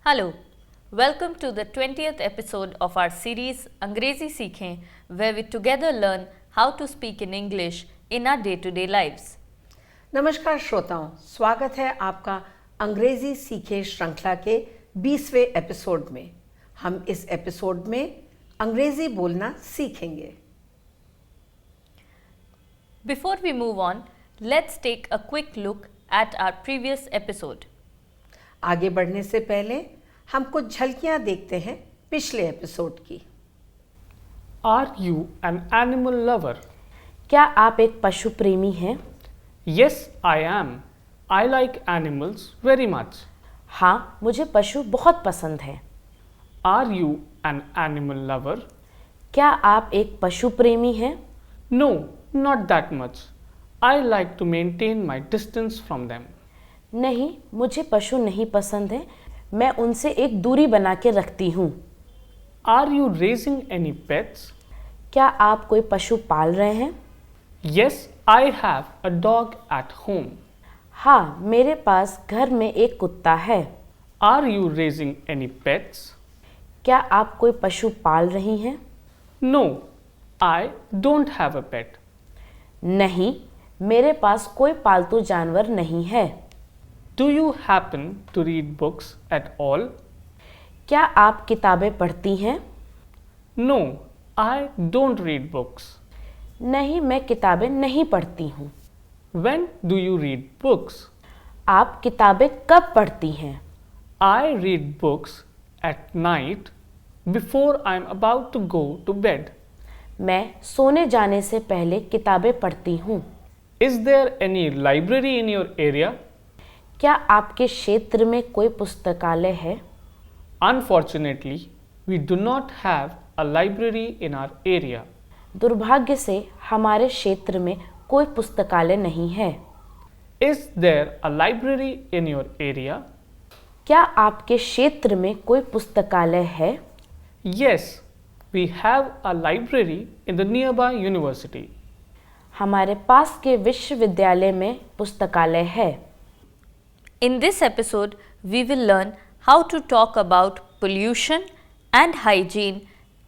Hello, welcome to the 20th episode of our series अंग्रेजी सीखें, where we together learn how to speak in English in our day-to-day lives. नमस्कार श्रोताओं, स्वागत है आपका अंग्रेजी सीखें श्रृंखला के 20वें एपिसोड में। हम इस एपिसोड में अंग्रेजी बोलना सीखेंगे। Before we move on, let's take a quick look at our previous episode. आगे बढ़ने से पहले हम कुछ झलकियां देखते हैं पिछले एपिसोड की। Are you an animal lover? क्या आप एक पशु प्रेमी हैं? Yes, I am. I like animals very much. हाँ, मुझे पशु बहुत पसंद है। Are you an animal lover? क्या आप एक पशु प्रेमी हैं? No, not that much. I like to maintain my distance from them. नहीं, मुझे पशु नहीं पसंद है। मैं उनसे एक दूरी बना के रखती हूँ। Are you raising any pets? क्या आप कोई पशु पाल रहे हैं? Yes, I have a dog at home. हाँ, मेरे पास घर में एक कुत्ता है। Are you raising any pets? क्या आप कोई पशु पाल रही हैं? No, I don't have a pet. नहीं, मेरे पास कोई पालतू जानवर नहीं है। Do you happen to read books at all? क्या आप किताबें पढ़ती हैं? No, I don't read books. नहीं, मैं किताबें नहीं पढ़ती हूँ। When do you read books? आप किताबें कब पढ़ती हैं? I read books at night before I'm about to go to bed. मैं सोने जाने से पहले किताबें पढ़ती हूँ। Is there any library in your area? क्या आपके क्षेत्र में कोई पुस्तकालय है? Unfortunately, we do not have a library in our area. दुर्भाग्य से हमारे क्षेत्र में कोई पुस्तकालय नहीं है। Is there a library in your area? क्या आपके क्षेत्र में कोई पुस्तकालय है? Yes, we have a library in the nearby university. हमारे पास के विश्वविद्यालय में पुस्तकालय है। In this episode, we will learn how to talk about pollution and hygiene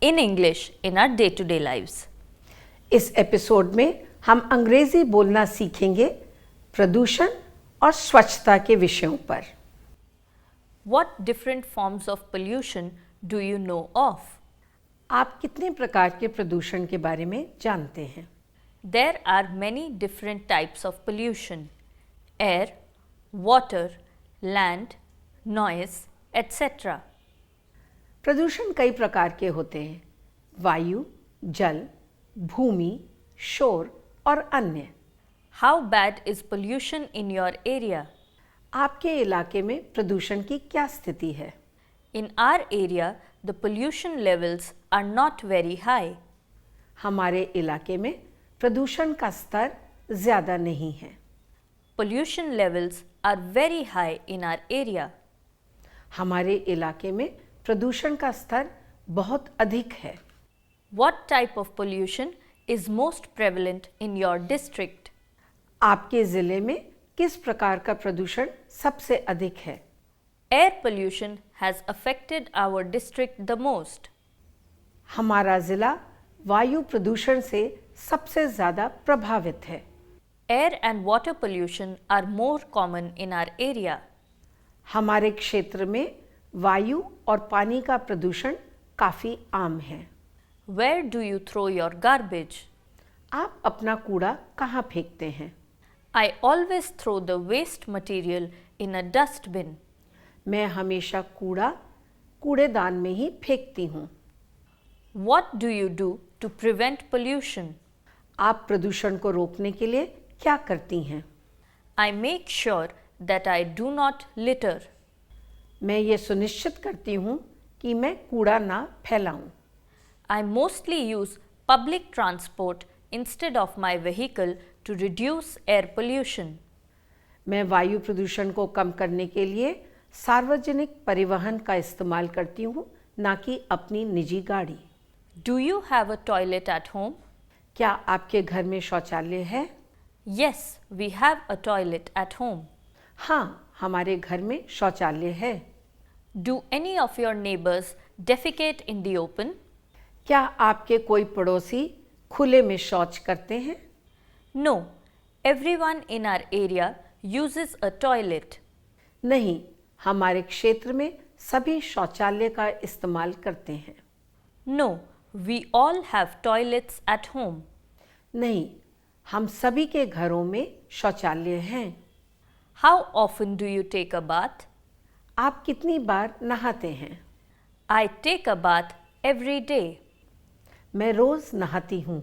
in English in our day-to-day lives. इस एपिसोड में हम अंग्रेजी बोलना सीखेंगे प्रदूषण और स्वच्छता के विषयों पर। What different forms of pollution do you know of? आप कितने प्रकार के प्रदूषण के बारे में जानते हैं? There are many different types of pollution: air, water, land, noise, etc. प्रदूषण कई प्रकार के होते हैं: वायु, जल, भूमि, शोर और अन्य। How bad is pollution in your area? आपके इलाके में प्रदूषण की क्या स्थिति है? In our area, the pollution levels are not very high. हमारे इलाके में प्रदूषण का स्तर ज्यादा नहीं है। Pollution levels are very high in our area. हमारे इलाके में प्रदूषण का स्तर बहुत अधिक है। What type of pollution is most prevalent in your district? आपके जिले में किस प्रकार का प्रदूषण सबसे अधिक है? Air pollution has affected our district the most. हमारा जिला वायु प्रदूषण से सबसे ज्यादा प्रभावित है। Air and water pollution are more common in our area. हमारे क्षेत्र में वायु और पानी का प्रदूषण काफी आम है। Where do you throw your garbage? आप अपना कूड़ा कहाँ फेंकते हैं? I always throw the waste material in a dustbin. मैं हमेशा कूड़ा कूड़ेदान में ही फेंकती हूँ। What do you do to prevent pollution? आप प्रदूषण को रोकने के लिए क्या करती हैं? I make sure that I do not litter. मैं ये सुनिश्चित करती हूँ कि मैं कूड़ा ना फैलाऊं। I mostly use public transport instead of my vehicle to reduce air pollution. मैं वायु प्रदूषण को कम करने के लिए सार्वजनिक परिवहन का इस्तेमाल करती हूँ, ना कि अपनी निजी गाड़ी। Do you have a toilet at home? क्या आपके घर में शौचालय है? Yes, we have a toilet at home. हाँ, हमारे घर में शौचालय है। Do any of your neighbors defecate in the open? क्या आपके कोई पड़ोसी खुले में शौच करते हैं? No, everyone in our area uses a toilet. नहीं, हमारे क्षेत्र में सभी शौचालय का इस्तेमाल करते हैं। No, we all have toilets at home. नहीं, हम सभी के घरों में शौचालय हैं। How often do you take a bath? आप कितनी बार नहाते हैं? I take a bath every day. मैं रोज नहाती हूँ।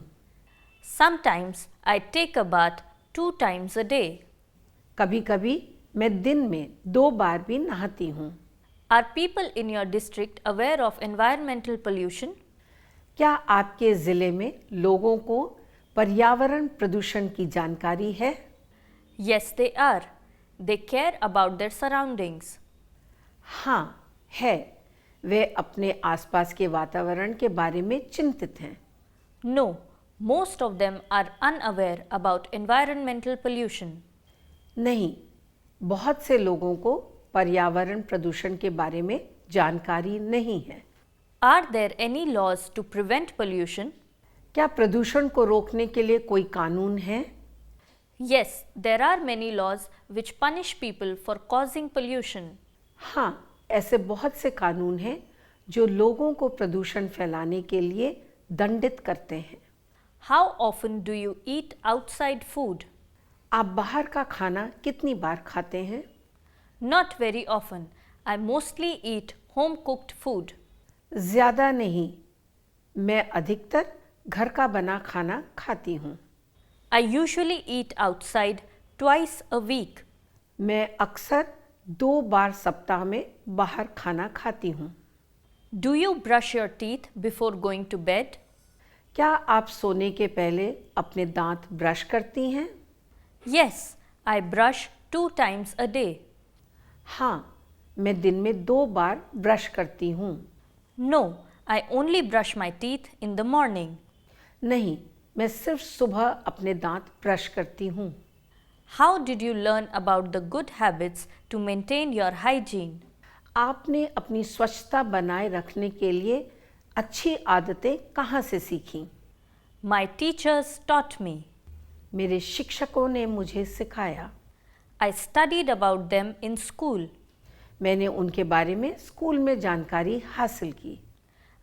Sometimes I take a bath 2 times a day. कभी-कभी मैं दिन में 2 बार भी नहाती हूँ। Are people in your district aware of environmental pollution? क्या आपके जिले में लोगों को पर्यावरण प्रदूषण की जानकारी है? Yes, they are. They care about their surroundings. हाँ, है। वे अपने आसपास के वातावरण के बारे में चिंतित हैं। No, most of them are unaware about environmental pollution. नहीं, बहुत से लोगों को पर्यावरण प्रदूषण के बारे में जानकारी नहीं है। Are there any laws to prevent pollution? क्या प्रदूषण को रोकने के लिए कोई कानून है? Yes, there are many laws which punish people for causing pollution. हाँ, ऐसे बहुत से कानून हैं जो लोगों को प्रदूषण फैलाने के लिए दंडित करते हैं। How often do you eat outside food? आप बाहर का खाना कितनी बार खाते हैं? Not very often. I mostly eat home cooked food. ज़्यादा नहीं, मैं अधिकतर घर का बना खाना खाती हूँ। I usually eat outside twice a week. मैं अक्सर 2 बार सप्ताह में बाहर खाना खाती हूँ। Do you brush your teeth before going to bed? क्या आप सोने के पहले अपने दांत ब्रश करती हैं? Yes, I brush 2 times a day. हाँ, मैं दिन में 2 बार ब्रश करती हूँ। No, I only brush my teeth in the morning. नहीं, मैं सिर्फ सुबह अपने दांत ब्रश करती हूँ। How did you learn about the good habits to maintain your hygiene? आपने अपनी स्वच्छता बनाए रखने के लिए अच्छी आदतें कहाँ से सीखीं? My teachers taught me. मेरे शिक्षकों ने मुझे सिखाया। I studied about them in school. मैंने उनके बारे में स्कूल में जानकारी हासिल की।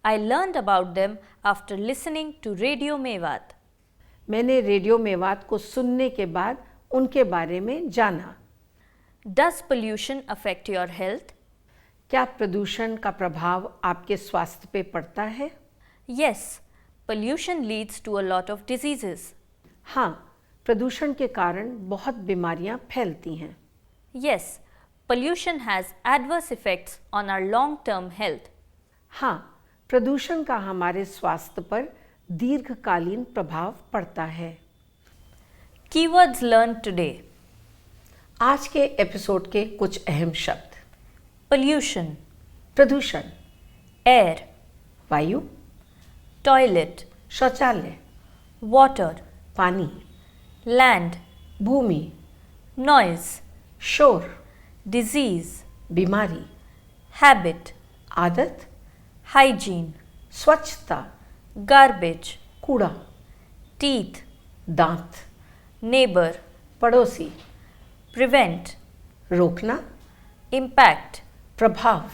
I learned about them after listening to Radio Mewat. मैंने रेडियो मेवात को सुनने के बाद उनके बारे में जाना। Does pollution affect your health? क्या प्रदूषण का प्रभाव आपके स्वास्थ्य पे पड़ता है? Yes, pollution leads to a lot of diseases. हाँ, प्रदूषण के कारण बहुत बीमारियां फैलती हैं। Yes, pollution has adverse effects on our long-term health. हाँ, प्रदूषण का हमारे स्वास्थ्य पर दीर्घकालीन प्रभाव पड़ता है। Keywords learned today. आज के एपिसोड के कुछ अहम शब्द। Pollution, प्रदूषण, air, वायु, toilet, शौचालय, water, पानी, land, भूमि, noise, शोर, disease, बीमारी, habit, आदत, hygiene, स्वच्छता, garbage, कूड़ा, teeth, दांत, neighbor, पड़ोसी, prevent, रोकना, impact, प्रभाव,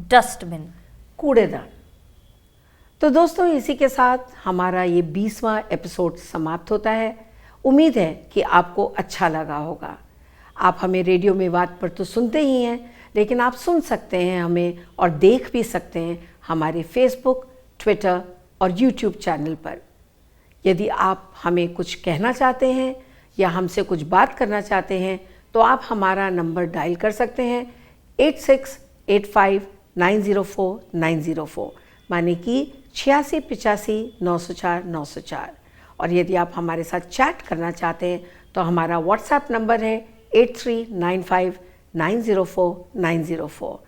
dustbin. कूड़ेदान। तो दोस्तों, इसी के साथ हमारा ये 20वां एपिसोड समाप्त होता है। उम्मीद है कि आपको अच्छा लगा होगा। आप हमें रेडियो मेवात पर तो सुनते ही हैं, लेकिन आप सुन सकते हैं हमें और देख भी सकते हैं हमारे फेसबुक, ट्विटर और यूट्यूब चैनल पर। यदि आप हमें कुछ कहना चाहते हैं या हमसे कुछ बात करना चाहते हैं तो आप हमारा नंबर डायल कर सकते हैं 8685904904 माने कि 8685 और यदि आप हमारे साथ चैट करना चाहते हैं तो हमारा व्हाट्सएप नंबर है 8395904904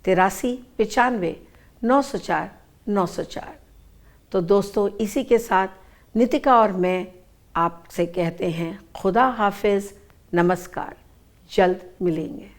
8395904904। तो दोस्तों, इसी के साथ नितिका और मैं आपसे कहते हैं खुदा हाफिज, नमस्कार, जल्द मिलेंगे।